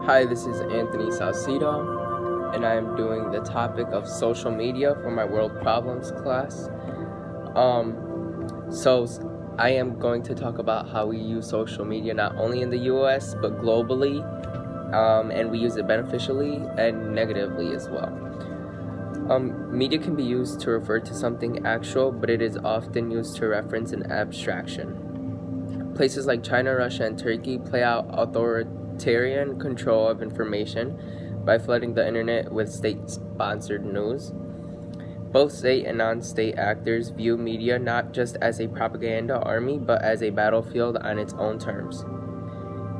Hi, this is Anthony Salcido, and I am doing the topic of social media for my World Problems class. So I am going to talk about how we use social media not only in the US, but globally, and we use it beneficially and negatively as well. Media can be used to refer to something actual, but it is often used to reference an abstraction. Places like China, Russia, and Turkey play out authoritarian control of information by flooding the internet with state-sponsored news. Both state and non-state actors view media not just as a propaganda army, but as a battlefield on its own terms.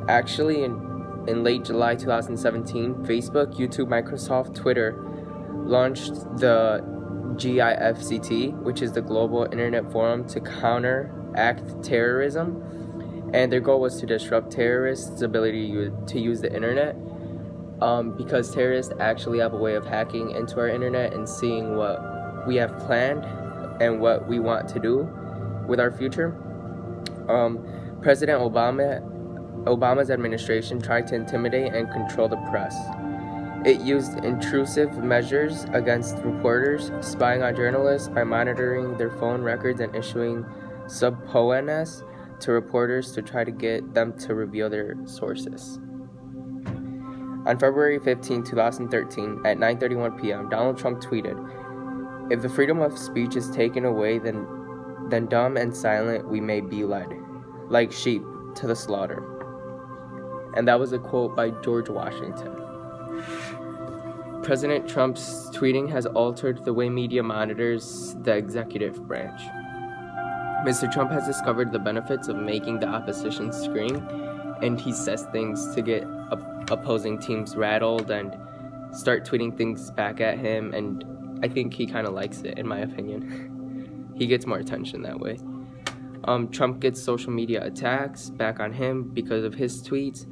Actually, in late July 2017, Facebook, YouTube, Microsoft, Twitter launched the GIFCT, which is the Global Internet Forum to counteract terrorism, and their goal was to disrupt terrorists' ability to use the internet, because terrorists actually have a way of hacking into our internet and seeing what we have planned and what we want to do with our future. President Obama's administration tried to intimidate and control the press. It used intrusive measures against reporters, spying on journalists by monitoring their phone records and issuing subpoenas to reporters to try to get them to reveal their sources. On February 15, 2013, at 9:31 p.m., Donald Trump tweeted, "If the freedom of speech is taken away, then dumb and silent we may be led, like sheep to the slaughter." And that was a quote by George Washington. President Trump's tweeting has altered the way media monitors the executive branch. Mr. Trump has discovered the benefits of making the opposition scream, and he says things to get opposing teams rattled and start tweeting things back at him, and I think he kind of likes it, in my opinion. He gets more attention that way. Trump gets social media attacks back on him because of his tweets.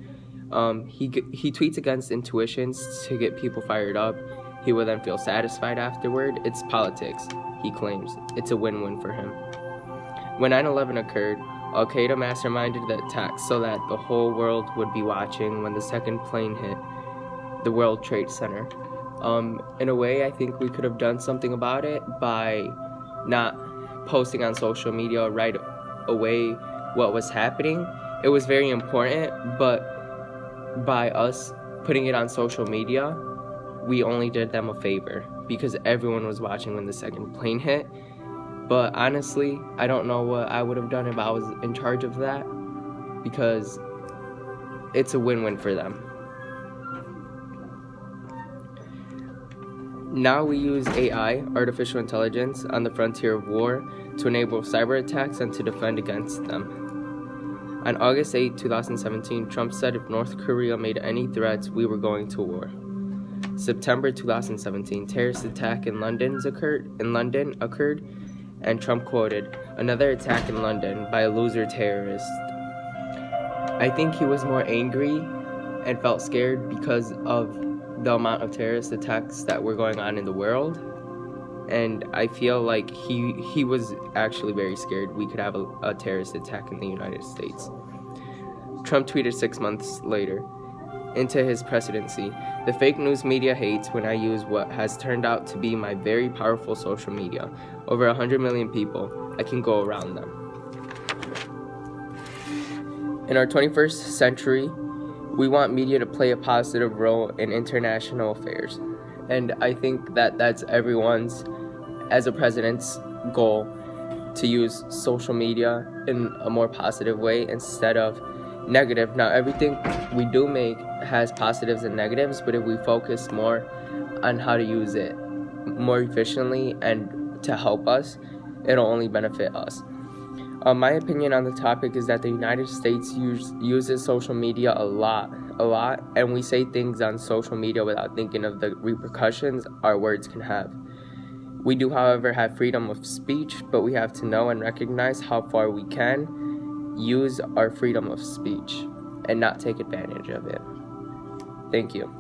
He tweets against intuitions to get people fired up. He will then feel satisfied afterward. It's politics, he claims. It's a win-win for him. When 9/11 occurred, Al-Qaeda masterminded the attack so that the whole world would be watching when the second plane hit the World Trade Center. In a way, I think we could have done something about it by not posting on social media right away what was happening. It was very important, but by us putting it on social media, we only did them a favor because everyone was watching when the second plane hit. But honestly, I don't know what I would have done if I was in charge of that, because it's a win-win for them. Now we use AI, artificial intelligence, on the frontier of war to enable cyber attacks and to defend against them. On August 8, 2017, Trump said if North Korea made any threats, we were going to war. September 2017, terrorist attack in London occurred, and Trump quoted, "Another attack in London by a loser terrorist." I think he was more angry and felt scared because of the amount of terrorist attacks that were going on in the world. And I feel like he was actually very scared we could have a terrorist attack in the United States. Trump tweeted 6 months later, into his presidency, "The fake news media hates when I use what has turned out to be my very powerful social media. Over 100 million people, I can go around them." In our 21st century, we want media to play a positive role in international affairs. And I think that that's everyone's, as a president's, goal, to use social media in a more positive way instead of negative. Now, everything we do make has positives and negatives, but if we focus more on how to use it more efficiently and to help us, it'll only benefit us. My opinion on the topic is that the United States uses social media a lot, and we say things on social media without thinking of the repercussions our words can have. We do, however, have freedom of speech, but we have to know and recognize how far we can use our freedom of speech and not take advantage of it. Thank you.